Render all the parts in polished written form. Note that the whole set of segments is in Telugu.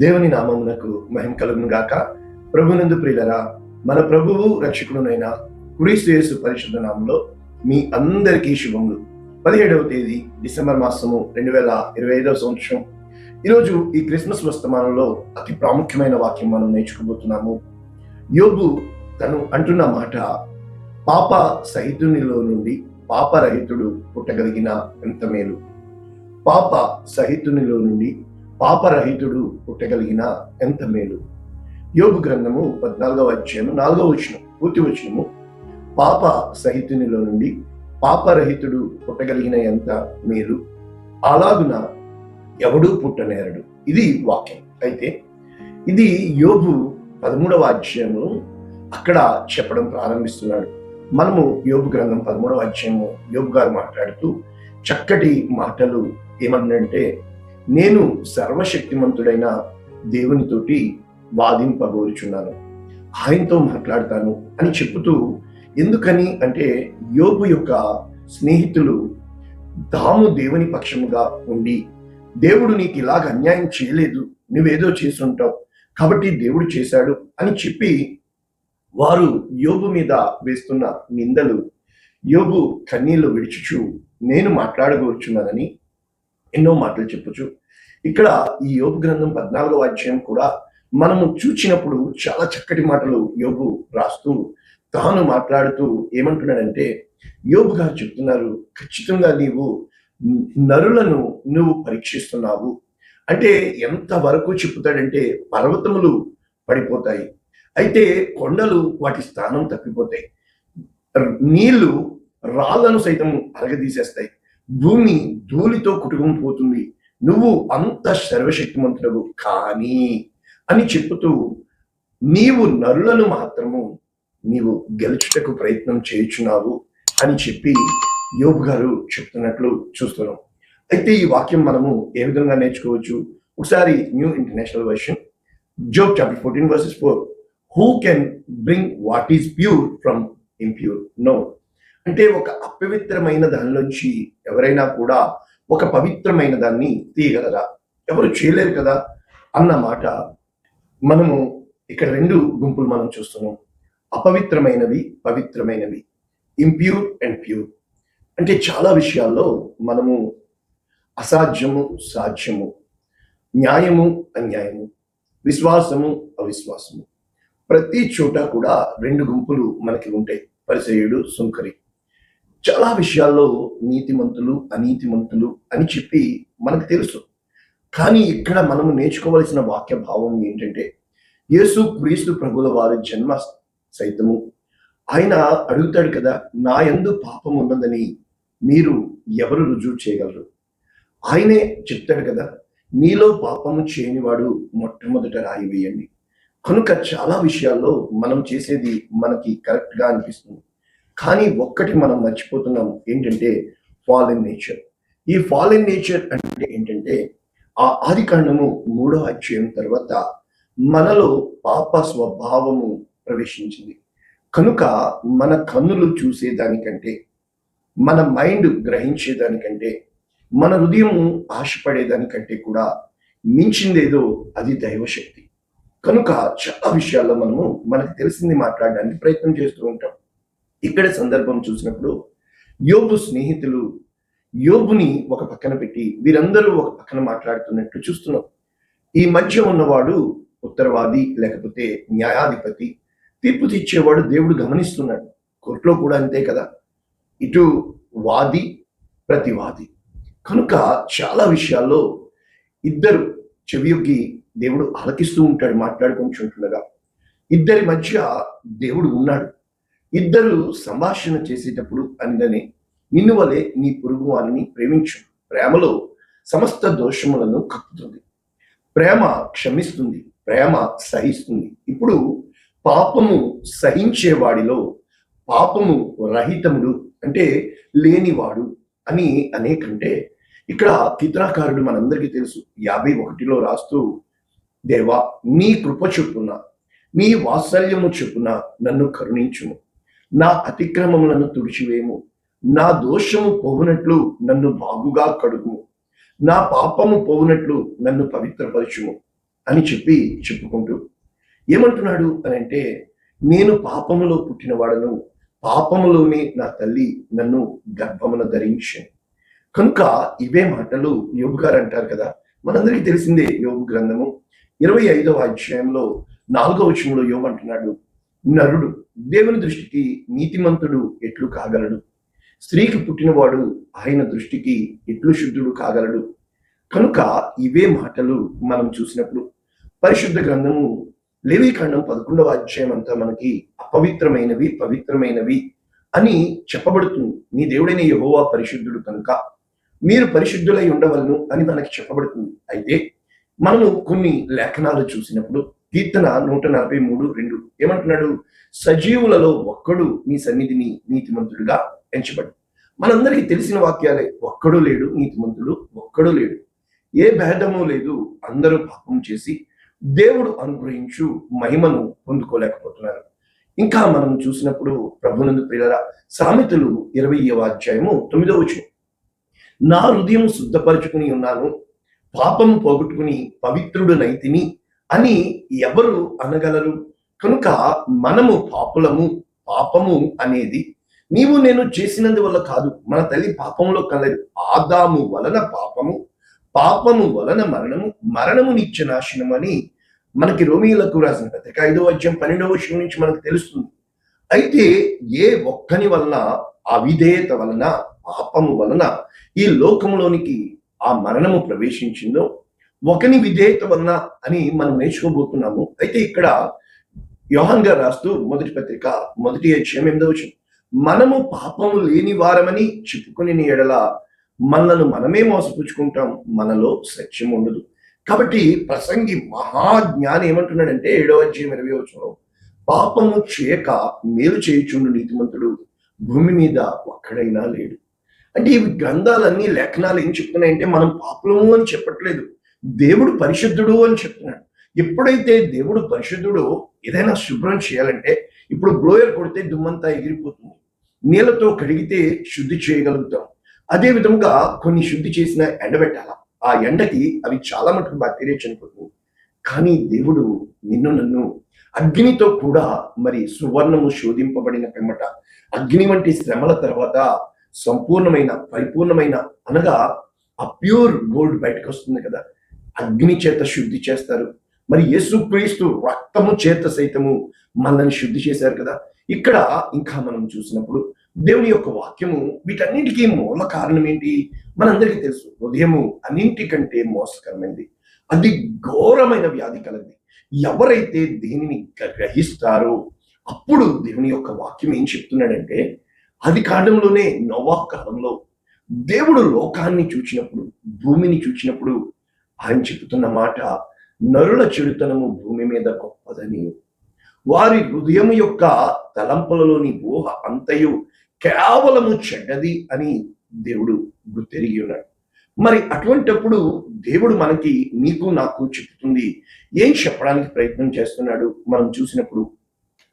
దేవుని నామమునకు మహిమ కలుగును గాక. ప్రభునందు ప్రియులరా, మన ప్రభువు రక్షకుడునైన క్రీస్తు యేసు పరిశుద్ధ నామములో మీ అందరికీ శుభములు. 17వ తేదీ డిసెంబర్ మాసము 2025 సంవత్సరం. ఈరోజు ఈ క్రిస్మస్ వర్తమానంలో అతి ప్రాముఖ్యమైన వాక్యం మనం నేర్చుకోబోతున్నాము. యోబు తను అంటున్న మాట, పాప సహితునిలో నుండి పాపరహితుడు పుట్టగలిగిన ఎంత మేలు. పాప సహితునిలో నుండి పాపరహితుడు పుట్టగలిగిన ఎంత మేలు. యోబు గ్రంథము 14వ అధ్యాయం 4వ వచనం, పూర్తి వచనము, పాప సహితునిలో నుండి పాపరహితుడు పుట్టగలిగిన ఎంత మేలు, అలాగున ఎవడూ పుట్టనేరడు. ఇది వాక్యం. అయితే ఇది యోబు 13వ అధ్యాయము అక్కడ చెప్పడం ప్రారంభిస్తున్నాడు. మనము యోబు గ్రంథం 13వ అధ్యాయము యోబు గారు మాట్లాడుతూ చక్కటి మాటలు ఏమన్నంటే, నేను సర్వశక్తిమంతుడైన దేవునితోటి వాదింపగోరుచున్నాను, ఆయనతో మాట్లాడతాను అని చెబుతూ, ఎందుకని అంటే యోబు యొక్క స్నేహితులు తాము దేవుని పక్షముగా ఉండి, దేవుడు నీకు ఇలాగ అన్యాయం చేయలేదు, నువ్వేదో చేసుంటావు కాబట్టి దేవుడు చేశాడు అని చెప్పి వారు యోబు మీద వేస్తున్న నిందలు యోబు కన్నీళ్లు విడిచుచు నేను మాట్లాడగోరుచున్నానని ఎన్నో మాటలు చెప్పచ్చు. ఇక్కడ ఈ యోబు గ్రంథం 14వ అధ్యాయం కూడా మనము చూచినప్పుడు చాలా చక్కటి మాటలు యోబు రాస్తూ తాను మాట్లాడుతూ ఏమంటున్నాడంటే, యోబు గారు చెప్తున్నారు, ఖచ్చితంగా నీవు నరులను నువ్వు పరీక్షిస్తున్నావు అంటే ఎంత వరకు చెప్తాడంటే, పర్వతములు పడిపోతాయి, అయితే కొండలు వాటి స్థానం తప్పిపోతాయి, నీళ్లు రాళ్లను సైతం అరగదీసేస్తాయి, భూమి ధూళితో కుటుకుపోతుంది, నువ్వు అంత సర్వశక్తిమంతుడవు కానీ అని చెప్పుతూ నీవు నరులను మాత్రము నీవు గెలుచుటకు ప్రయత్నం చేయుచున్నావు అని చెప్పి యోబు గారు చెప్తున్నట్లు చూస్తున్నాం. అయితే ఈ వాక్యం మనము ఏ విధంగా నేర్చుకోవచ్చు? ఒకసారి new international version, Job chapter 14:4, who can bring what is pure from impure? No. అంటే ఒక అపవిత్రమైన దానిలోంచి ఎవరైనా కూడా ఒక పవిత్రమైన దాన్ని తీయగలరా? ఎవరు చేయలేరు కదా అన్న మాట. మనము ఇక్కడ రెండు గుంపులు మనం చూస్తున్నాం, అపవిత్రమైనవి, పవిత్రమైనవి, ఇంప్యూర్ అండ్ ప్యూర్. అంటే చాలా విషయాల్లో మనము అసాధ్యము, సాధ్యము, న్యాయము, అన్యాయము, విశ్వాసము, అవిశ్వాసము, ప్రతి చోట కూడా రెండు గుంపులు మనకి ఉంటాయి, పరిసయ్యుడు, సుంకరి. చాలా విషయాల్లో నీతిమంతులు, అనీతిమంతులు అని చెప్పి మనకు తెలుసు. కానీ ఇక్కడ మనము నేర్చుకోవలసిన వాక్య భావం ఏంటంటే, యేసు క్రీస్తు ప్రభుల వారి జన్మ సైతము ఆయన అడుగుతాడు కదా, నా యందు పాపం ఉన్నదని మీరు ఎవరు రుజువు చేయగలరు? ఆయనే చెప్తాడు కదా, మీలో పాపము చేయనివాడు మొట్టమొదట రాయి వేయండి. కనుక చాలా విషయాల్లో మనం చేసేది మనకి కరెక్ట్గా అనిపిస్తుంది, కానీ ఒక్కటి మనం మర్చిపోతున్నాం, ఏంటంటే ఫాలెన్ నేచర్. ఈ ఫాలెన్ నేచర్ అంటే ఏంటంటే, ఆ ఆదికాండము 3వ అధ్యాయం తర్వాత మనలో పాప స్వభావము ప్రవేశించింది. కనుక మన కన్నులు చూసేదానికంటే, మన మైండ్ గ్రహించేదానికంటే, మన హృదయము ఆశపడేదానికంటే కూడా మించిందేదో అది దైవశక్తి. కనుక చాలా విషయాల్లో మనము మనకు తెలిసింది మాట్లాడడానికి ప్రయత్నం చేస్తూ ఉంటాం. ఇక్కడ సందర్భం చూసినప్పుడు యోబు స్నేహితులు యోబుని ఒక పక్కన పెట్టి వీరందరూ ఒక పక్కన మాట్లాడుతున్నట్టు చూస్తున్నాం. ఈ మధ్య ఉన్నవాడు ఉత్తరవాది, లేకపోతే న్యాయాధిపతి, తీర్పు తీర్చేవాడు దేవుడు గమనిస్తున్నాడు. కోర్టులో కూడా అంతే కదా, ఇటు వాది, ప్రతివాది. కనుక చాలా విషయాల్లో ఇద్దరు చెవియొగ్గి దేవుడు ఆలకిస్తూ ఉంటాడు మాట్లాడుకుంటుండగా. ఇద్దరి మధ్య దేవుడు ఉన్నాడు. ఇద్దరు సంభాషణ చేసేటప్పుడు అనగానే, నిన్ను వలె నీ పొరుగు వారిని ప్రేమించు, ప్రేమలో సమస్త దోషములను కప్పుతుంది, ప్రేమ క్షమిస్తుంది, ప్రేమ సహిస్తుంది. ఇప్పుడు పాపము సహించేవాడిలో పాపము రహితముడు అంటే లేనివాడు అని అనేకంటే, ఇక్కడ కీర్తనాకారుడు మనందరికీ తెలుసు 51లో రాస్తూ, దేవా నీ కృప చొప్పున, నీ వాత్సల్యము చొప్పున నన్ను కరుణించుము, నా అతిక్రమములను తుడిచివేము, నా దోషము పోవునట్లు నన్ను బాగుగా కడుగుము, నా పాపము పోవునట్లు నన్ను పవిత్రపరచుము. అని చెప్పుకుంటూ ఏమంటున్నాడు అని అంటే, నేను పాపములో పుట్టినవాడను, పాపములోనే నా తల్లి నన్ను గర్భమున ధరించాను. కనుక ఇవే మాటలు యోబు గారు అంటారు కదా. మనందరికీ తెలిసిందే యోబు గ్రంథము 25వ అధ్యాయంలో 4వ వచనంలో యోబు అంటున్నాడు, నరుడు దేవుని దృష్టికి నీతిమంతుడు ఎట్లు కాగలడు? స్త్రీకి పుట్టినవాడు ఆయన దృష్టికి ఎట్లు శుద్ధుడు కాగలడు? కనుక ఇవే మాటలు మనం చూసినప్పుడు పరిశుద్ధ గ్రంథము లేవీకాండం 11వ అధ్యాయం అంతా మనకి అపవిత్రమైనవి పవిత్రమైనవి అని చెప్పబడుతుంది. నీ దేవుడైన యెహోవా పరిశుద్ధుడు కనుక మీరు పరిశుద్ధులై ఉండవలను అని మనకి చెప్పబడుతుంది. అయితే మనము కొన్ని లేఖనాలు చూసినప్పుడు కీర్తన 143:2 ఏమంటున్నాడు? సజీవులలో ఒక్కడు నీ సన్నిధిని నీతిమంతుడుగా ఎంచబడు. మనందరికీ తెలిసిన వాక్యాలే. ఒక్కడు లేడు నీతిమంతుడు, ఒక్కడు లేడు, ఏ భేదము లేదు, అందరూ పాపం చేసి దేవుడు అనుగ్రహించు మహిమను పొందుకోలేకపోతున్నారు. ఇంకా మనం చూసినప్పుడు ప్రభునందు ప్రియులారా, సామెతలు 20వ అధ్యాయము 9వ వచనం, నా హృదయం శుద్ధపరచుకుని ఉన్నాను, పాపము పోగొట్టుకుని పవిత్రుడునైతిని అని ఎవరు అనగలరు? కనుక మనము పాపులము. పాపము అనేది నీవు నేను చేసినందువల్ల కాదు, మన తల్లి పాపంలో కలదు. ఆదాము వలన పాపము, పాపము వలన మరణము, మరణము నిత్య నాశనం అని మనకి రోమీయులకు రాసిన పత్రిక 5వ అధ్యాయం 12వ వచనం నుంచి మనకు తెలుస్తుంది. అయితే ఏ ఒక్కని వలన, అవిధేయత వలన, పాపము వలన ఈ లోకంలోనికి ఆ మరణము ప్రవేశించిందో, ఒకని విధేయత వలన అని మనం నేర్చుకోబోతున్నాము. అయితే ఇక్కడ యోహాన్ గారు రాస్తూ మొదటి పత్రిక 1వ అధ్యాయం 8వ వచనం, మనము పాపము లేని వారమని చెప్పుకుని ఎడల మనలను మనమే మోసపుచ్చుకుంటాం, మనలో సత్యం ఉండదు. కాబట్టి ప్రసంగి మహాజ్ఞాని ఏమంటున్నాడంటే 7వ అధ్యాయం 20వ వచనంలో, పాపము చేయక మేలు చేయుచుండు నీతిమంతుడు భూమి మీద ఒక్కడైనా లేడు. అంటే ఇవి గ్రంథాలన్నీ లేఖనాలు ఏం చెప్తున్నాయంటే మనం పాపులము అని చెప్పట్లేదు, దేవుడు పరిశుద్ధుడు అని చెప్తున్నాడు. ఎప్పుడైతే దేవుడు పరిశుద్ధుడో ఏదైనా శుభ్రం చేయాలంటే, ఇప్పుడు బ్లోయర్ కొడితే దుమ్మంతా ఎగిరిపోతుంది, నీళ్ళతో కడిగితే శుద్ధి చేయగలుగుతాం. అదే విధంగా కొన్ని శుద్ధి చేసిన ఎండబెట్టాల, ఆ ఎండకి అవి చాలా మటుకు బ్యాక్టీరియా చనిపోతుంది. కానీ దేవుడు నిన్ను నన్ను అగ్నితో కూడా, మరి సువర్ణము శోధింపబడిన పిమ్మట అగ్ని వంటి శ్రమల తర్వాత సంపూర్ణమైన పరిపూర్ణమైన అనగా ఆ ప్యూర్ గోల్డ్ బయటకు వస్తుంది కదా, అగ్ని చేత శుద్ధి చేస్తారు. మరి యేసుక్రీస్తు రక్తము చేత సైతము మనల్ని శుద్ధి చేశారు కదా. ఇక్కడ ఇంకా మనం చూసినప్పుడు దేవుని యొక్క వాక్యము వీటన్నిటికీ మూల కారణం ఏంటి? మనందరికీ తెలుసు, హృదయము అన్నింటికంటే మోసకరమైనది, అది ఘోరమైన వ్యాధి కలది. ఎవరైతే దీనిని గ్రహిస్తారో అప్పుడు దేవుని యొక్క వాక్యం ఏం చెప్తున్నాడంటే, ఆది కాండంలోనే నోవాహు కాలంలో దేవుడు లోకాన్ని చూచినప్పుడు, భూమిని చూచినప్పుడు ఆయన చెబుతున్న మాట, నరుల చెడుతనము భూమి మీద గొప్పదని, వారి హృదయం యొక్క తలంపులలోని ఊహ అంతయు కేవలము చెడ్డది అని దేవుడు గుర్తెరిగి ఉన్నాడు. మరి అటువంటప్పుడు దేవుడు మనకి, నీకు నాకు చెప్తుంది, ఏం చెప్పడానికి ప్రయత్నం చేస్తున్నాడు మనం చూసినప్పుడు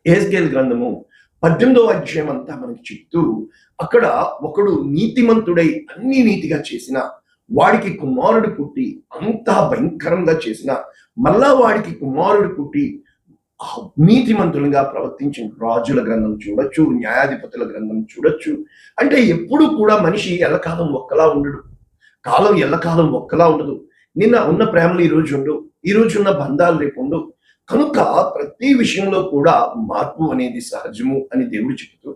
యెహెజ్కేలు గ్రంథము 18వ అధ్యాయం అంతా మనకి చెప్తూ, అక్కడ ఒకడు నీతిమంతుడై అన్ని నీతిగా చేసిన వాడికి కుమారుడు పుట్టి అంతా భయంకరంగా చేసిన, మళ్ళా వాడికి కుమారుడు పుట్టి నీతిమంతులుగా ప్రవర్తించిన రాజుల గ్రంథం చూడొచ్చు, న్యాయాధిపతుల గ్రంథం చూడొచ్చు. అంటే ఎప్పుడు కూడా మనిషి ఎల్లకాలం ఒక్కలా ఉండడు, కాలం ఎల్లకాలం ఒక్కలా ఉండదు. నిన్న ఉన్న ప్రేమలు ఈ రోజు ఉండవు, ఈ రోజు ఉన్న బంధాలు రేపు ఉండవు. కనుక ప్రతి విషయంలో కూడా మార్పు అనేది సహజము అని దేవుడు చెబుతూ,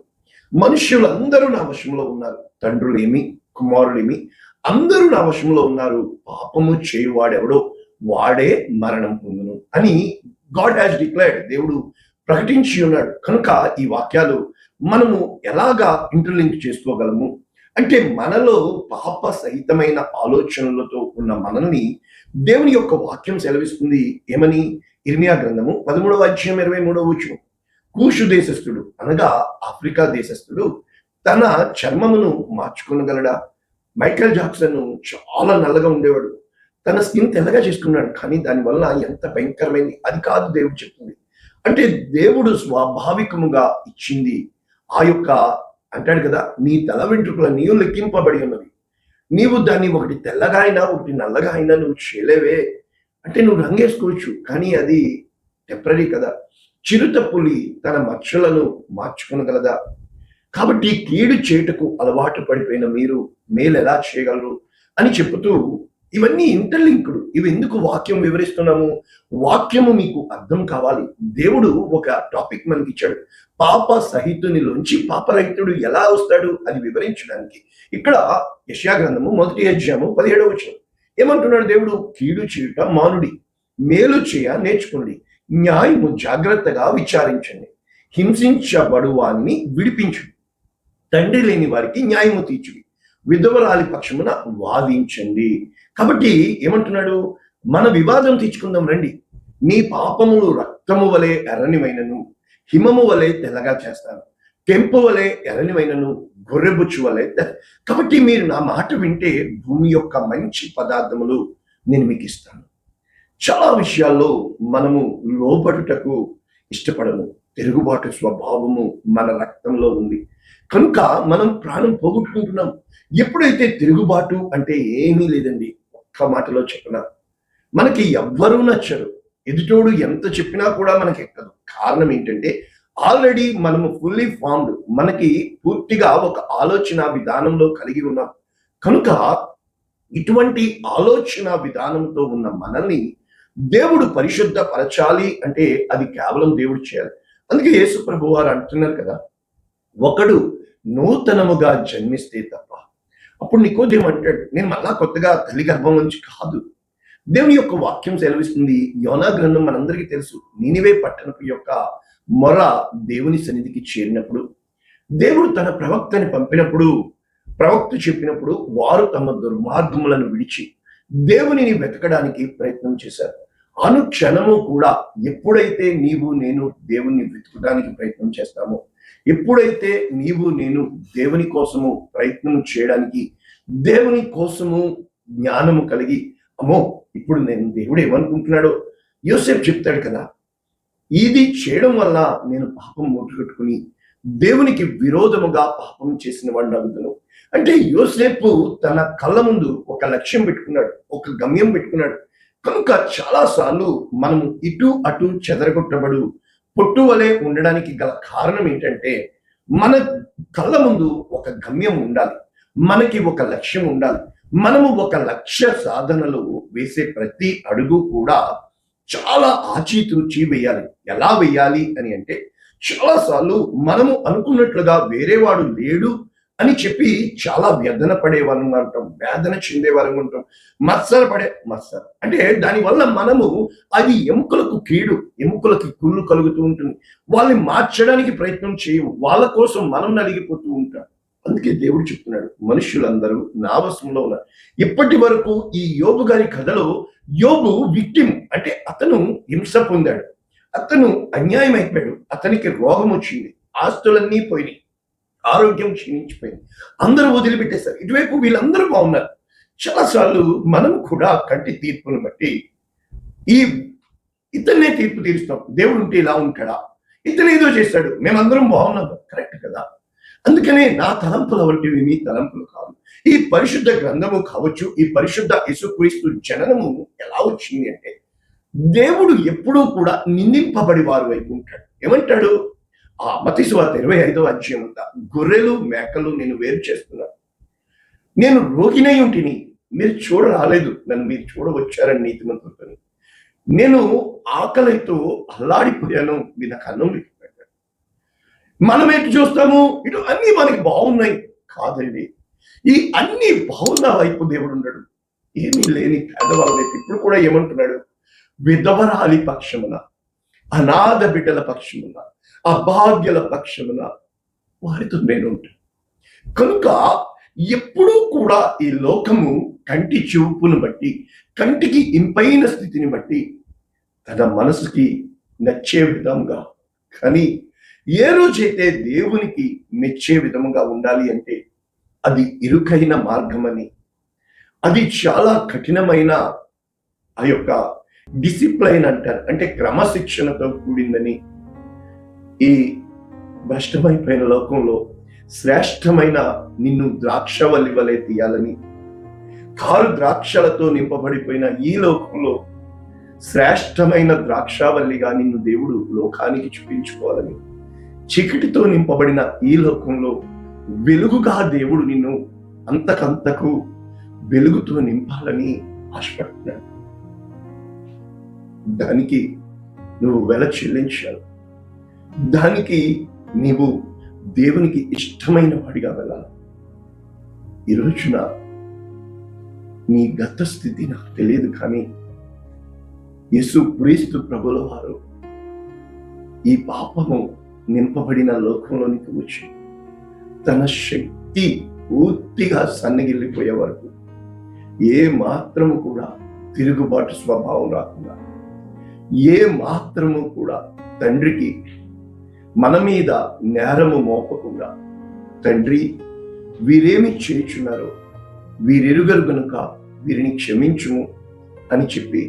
మనుష్యులందరూ నా వశంలో ఉన్నారు, తండ్రులేమి కుమారులేమి అందరూ నా వశంలో ఉన్నారు, పాపము చేయువాడెవడో వాడే మరణం పొందును అని గాడ్ హ్యాస్ డిక్లేర్డ్, దేవుడు ప్రకటించి ఉన్నాడు. కనుక ఈ వాక్యాలు మనము ఎలాగా ఇంటర్లింక్ చేసుకోగలము అంటే, మనలో పాప సహితమైన ఆలోచనలతో ఉన్న మనల్ని దేవుని యొక్క వాక్యం సెలవిస్తుంది. ఏమని? ఇర్మియా గ్రంథము 13వ అధ్యాయం 23వ వచనం, కూషు దేశస్థుడు అనగా ఆఫ్రికా దేశస్థుడు తన చర్మమును మార్చుకొనగలడా? మైకేల్ జాక్సన్ చాలా నల్లగా ఉండేవాడు, తన స్కిన్ తెల్లగా చేసుకున్నాడు, కానీ దానివల్ల ఎంత భయంకరమైంది అది కాదు దేవుడు చెప్తుంది. అంటే దేవుడు స్వాభావికముగా ఇచ్చింది ఆ యొక్క, అంటాడు కదా, నీ తల వెంట్రుకల నీవు లెక్కింపబడి ఉన్నవి, నీవు దాన్ని ఒకటి తెల్లగా అయినా ఒకటి నల్లగా అయినా నువ్వు చేయలేవే అంటే నువ్వు రంగేసుకోవచ్చు, కానీ అది టెంపరీ కదా. చిరుత పులి తన మచ్చలను మార్చుకొనగలదా? కాబట్టి కీడు చేటుకు అలవాటు పడిపోయిన మీరు మేలు ఎలా చేయగలరు అని చెబుతూ, ఇవన్నీ ఇంటర్లింక్డ్. ఇవి ఎందుకు వాక్యం వివరిస్తున్నాము? వాక్యము మీకు అర్థం కావాలి. దేవుడు ఒక టాపిక్ మనకి ఇచ్చాడు. పాప సహితునిలోంచి పాపరహితుడు ఎలా వస్తాడు అది వివరించడానికి. ఇక్కడ యెషయా గ్రంథము 1వ అధ్యాయము 17వ వచనం ఏమంటున్నాడు దేవుడు? కీడు చేయుట మానుడి, మేలు చేయ నేర్చుకోండి, న్యాయము జాగ్రత్తగా విచారించండి, హింసించబడు వారిని విడిపించండి, తండ్రి లేని వారికి న్యాయము తీర్చుడి, విధవరాలి పక్షమున వాదించండి. కాబట్టి ఏమంటున్నాడు? మన వివాదం తీర్చుకుందాం రండి. నీ పాపములు రక్తము వలె ఎర్రనివైనను హిమము వలె తెల్లగా చేస్తాను, కెంపు వలె ఎర్రనివైనను గొర్రెబుచ్చు వలె. కాబట్టి మీరు నా మాట వింటే భూమి యొక్క మంచి పదార్థములు నేను మీకు ఇస్తాను. చాలా విషయాల్లో మనము లోబడుటకు ఇష్టపడము. తిరుగుబాటు స్వభావము మన రక్తంలో ఉంది కనుక మనం ప్రాణం పోగొట్టుకుంటున్నాం. ఎప్పుడైతే తిరుగుబాటు అంటే ఏమీ లేదండి, ఒక్క మాటలో చెప్పిన మనకి ఎవ్వరూ నచ్చరు. ఎదుటోడు ఎంత చెప్పినా కూడా మనకి ఎక్కదు. కారణం ఏంటంటే ఆల్రెడీ మనము ఫుల్లీ ఫార్మ్డ్, మనకి పూర్తిగా ఒక ఆలోచన విధానంలో కలిగి ఉన్నాం. కనుక ఇటువంటి ఆలోచన విధానంతో ఉన్న మనల్ని దేవుడు పరిశుద్ధపరచాలి అంటే అది కేవలం దేవుడు చేయాలి. అందుకే యేసు ప్రభు వారు అంటున్నారు కదా, ఒకడు నూతనముగా జన్మిస్తే తప్ప. అప్పుడు నికోదేము అంటాడు, నేను మళ్ళా కొత్తగా తల్లి గర్భం నుంచి కాదు. దేవుని యొక్క వాక్యం సెలవిస్తుంది. యోనా గ్రంథం మనందరికీ తెలుసు. నీనివే పట్టణపు యొక్క మొర దేవుని సన్నిధికి చేరినప్పుడు, దేవుడు తన ప్రవక్తని పంపినప్పుడు, ప్రవక్త చెప్పినప్పుడు వారు తమ దుర్మార్గములను విడిచి దేవునిని వెతకడానికి ప్రయత్నం చేశారు. అనుక్షణము కూడా ఎప్పుడైతే నీవు నేను దేవుణ్ణి వెతకడానికి ప్రయత్నం చేస్తామో, ఎప్పుడైతే నీవు నేను దేవుని కోసము ప్రయత్నం చేయడానికి, దేవుని కోసము జ్ఞానము కలిగి, అమ్మో ఇప్పుడు నేను దేవుడు ఏమనుకుంటున్నాడో యోసేపు చెప్తాడు కదా, ఇది చేయడం వల్ల నేను పాపం మూటగట్టుకుని దేవునికి విరోధముగా పాపం చేసిన వాడిని అడుగుతాను. అంటే యోసేపు తన కళ్ళ ముందు ఒక లక్ష్యం పెట్టుకున్నాడు, ఒక గమ్యం పెట్టుకున్నాడు. కనుక చాలాసార్లు మనము ఇటు అటు చెదరగొట్టబడు పొట్టు వలె ఉండడానికి గల కారణం ఏంటంటే మన కళ్ళ ముందు ఒక గమ్యం ఉండాలి, మనకి ఒక లక్ష్యం ఉండాలి. మనము ఒక లక్ష్య సాధనలో వేసే ప్రతి అడుగు కూడా చాలా ఆచితూచి వేయాలి. ఎలా వేయాలి అని అంటే, చాలాసార్లు మనము అనుకున్నట్లుగా వేరేవాడు లేడు అని చెప్పి చాలా వ్యధన పడేవాళ్ళం ఉంటాం, వేదన చెందేవాళ్ళం ఉంటాం, మత్సర అంటే దానివల్ల మనము అది ఎముకలకు కీడు, ఎముకలకి కుళ్ళు కలుగుతూ ఉంటుంది. వాళ్ళని మార్చడానికి ప్రయత్నం చేయము, వాళ్ళ కోసం మనం నలిగిపోతూ ఉంటాం. అందుకే దేవుడు చెప్తున్నాడు, మనుషులందరూ నా వశంలో ఉన్నారు. ఇప్పటి వరకు ఈ యోబు గారి కథలో యోబు విక్టిమ్, అంటే అతను హింస పొందాడు, అతను అన్యాయం అయిపోయాడు, అతనికి రోగం వచ్చింది, ఆస్తులన్నీ పోయినాయి, ఆరోగ్యం క్షీణించిపోయింది, అందరూ వదిలిపెట్టేశారు. ఇటువైపు వీళ్ళందరూ బాగున్నారు. చాలాసార్లు మనం కూడా కంటి తీర్పును బట్టి ఇతన్నే తీర్పు తీరుస్తాం. దేవుడు ఉంటే ఇలా ఉంటాడా, ఇతను ఏదో చేశాడు, మేమందరం బాగున్నాం, కరెక్ట్ కదా. అందుకనే నా తలంపుల వంటివి మీ తలంపులు కాదు. ఈ పరిశుద్ధ గ్రంథము కావచ్చు, ఈ పరిశుద్ధ యేసుక్రీస్తు జననము ఎలా వచ్చింది అంటే, దేవుడు ఎప్పుడూ కూడా నిందింపబడి వారి వైపు ఉంటాడు. ఏమంటాడు? ఆ మత్తయి సువార్త 25వ అధ్యాయం అంతా, గొర్రెలు మేకలు నేను వేరు చేస్తున్నాను, నేను రోగినై ఉంటిని, మీరు చూడ రాలేదు, నన్ను మీరు చూడవచ్చారని నీతిమంతులతో, నేను ఆకలితో అల్లాడిపోయాను, మీరు నాకు అన్నం పెట్టాడు. మనం ఎటు చూస్తాము, ఇటు అన్ని మనకి బాగున్నాయి కాదండి. ఈ అన్ని బాగున్న వైపు దేవుడు ఉండడు. ఏమీ లేని పేదవాళ్ళ వైపు ఇప్పుడు కూడా ఏమంటున్నాడు? విధవరాలి పక్షమున, అనాథ బిడ్డల పక్షమున, అభాగ్యుల పక్షమున వారితో నేను ఉంటాను. కనుక ఎప్పుడూ కూడా ఈ లోకము కంటి చూపును బట్టి, కంటికి ఇంపైన స్థితిని బట్టి తన మనసుకి నచ్చే విధంగా, కానీ ఏ రోజైతే దేవునికి మెచ్చే విధముగా ఉండాలి అంటే అది ఇరుకైన మార్గమని, అది చాలా కఠినమైన ఆ యొక్క డిసిప్లైన్ అంటారు, అంటే క్రమశిక్షణతో కూడిందని. ఈ భ్రష్టమైపోయిన లోకంలో శ్రేష్టమైన నిన్ను ద్రాక్షవల్లి వలె తీయాలని, కారు ద్రాక్షలతో నింపబడిపోయిన ఈ లోకంలో శ్రేష్టమైన ద్రాక్షావల్లిగా నిన్ను దేవుడు లోకానికి చూపించుకోవాలని, చీకటితో నింపబడిన ఈ లోకంలో వెలుగుగా దేవుడు నిన్ను అంతకంతకు వెలుగుతో నింపాలని ఆశపడుతున్నాడు. దానికి నువ్వు వెల చెల్లించాలి. దానికి నీవు దేవునికి ఇష్టమైన వాడిగా వెళ్ళాలి. ఈ రోజున నీ గత స్థితి నాకు తెలియదు, కానీ యేసుక్రీస్తు ప్రభుల వారు ఈ పాపము నింపబడిన లోకంలోనికి వచ్చి తన శక్తి పూర్తిగా సన్నగిల్లిపోయే వరకు ఏ మాత్రము కూడా తిరుగుబాటు స్వభావం రాకుండా, ఏ మాత్రము కూడా తండ్రికి మన మీద నేరము మోపకుండా, తండ్రి వీరేమి చేయుచున్నారో వీరెరుగరు గనుక వీరిని క్షమించుము అని చెప్పి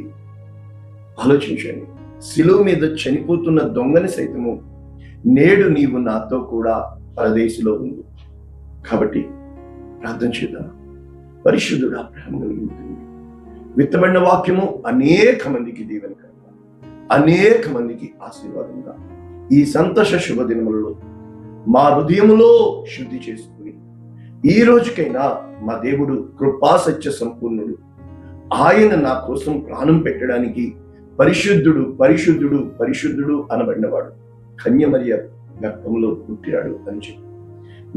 ఆలోచించండి. శిలువ మీద చనిపోతున్న దొంగని సైతము నేడు నీవు నాతో కూడా పరదేశిలో ఉంది. కాబట్టి ప్రార్థన చేద్దాం. పరిశుద్ధుడా, ప్రేమ కలిగింది విత్తబడిన వాక్యము అనేక మందికి దీవెనకరంగా, అనేక మందికి ఆశీర్వాదంగా ఈ సంతోష శుభదినములలో మా హృదయములో శుద్ధి చేసుకుని, ఈ రోజుకైనా మా దేవుడు కృపా సత్య సంపూర్ణుడు, ఆయన నా కోసం ప్రాణం పెట్టడానికి పరిశుద్ధుడు పరిశుద్ధుడు పరిశుద్ధుడు అనబడినవాడు, కన్యమరియ గర్భంలో పుట్టాడు అని చెప్పి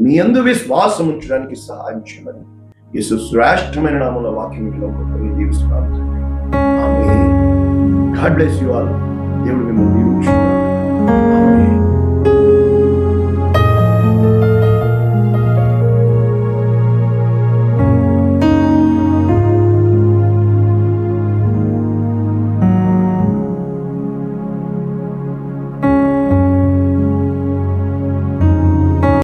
మీ యందు విశ్వాసం ఉంచడానికి సహాయం చేయమని యేసు శ్రేష్టమైన నామములో వాక్యంలో దీవిస్తున్నాను. Amen. God bless you all. దేవుడు మిమ్మల్ని దీవించును. ఆమేన్.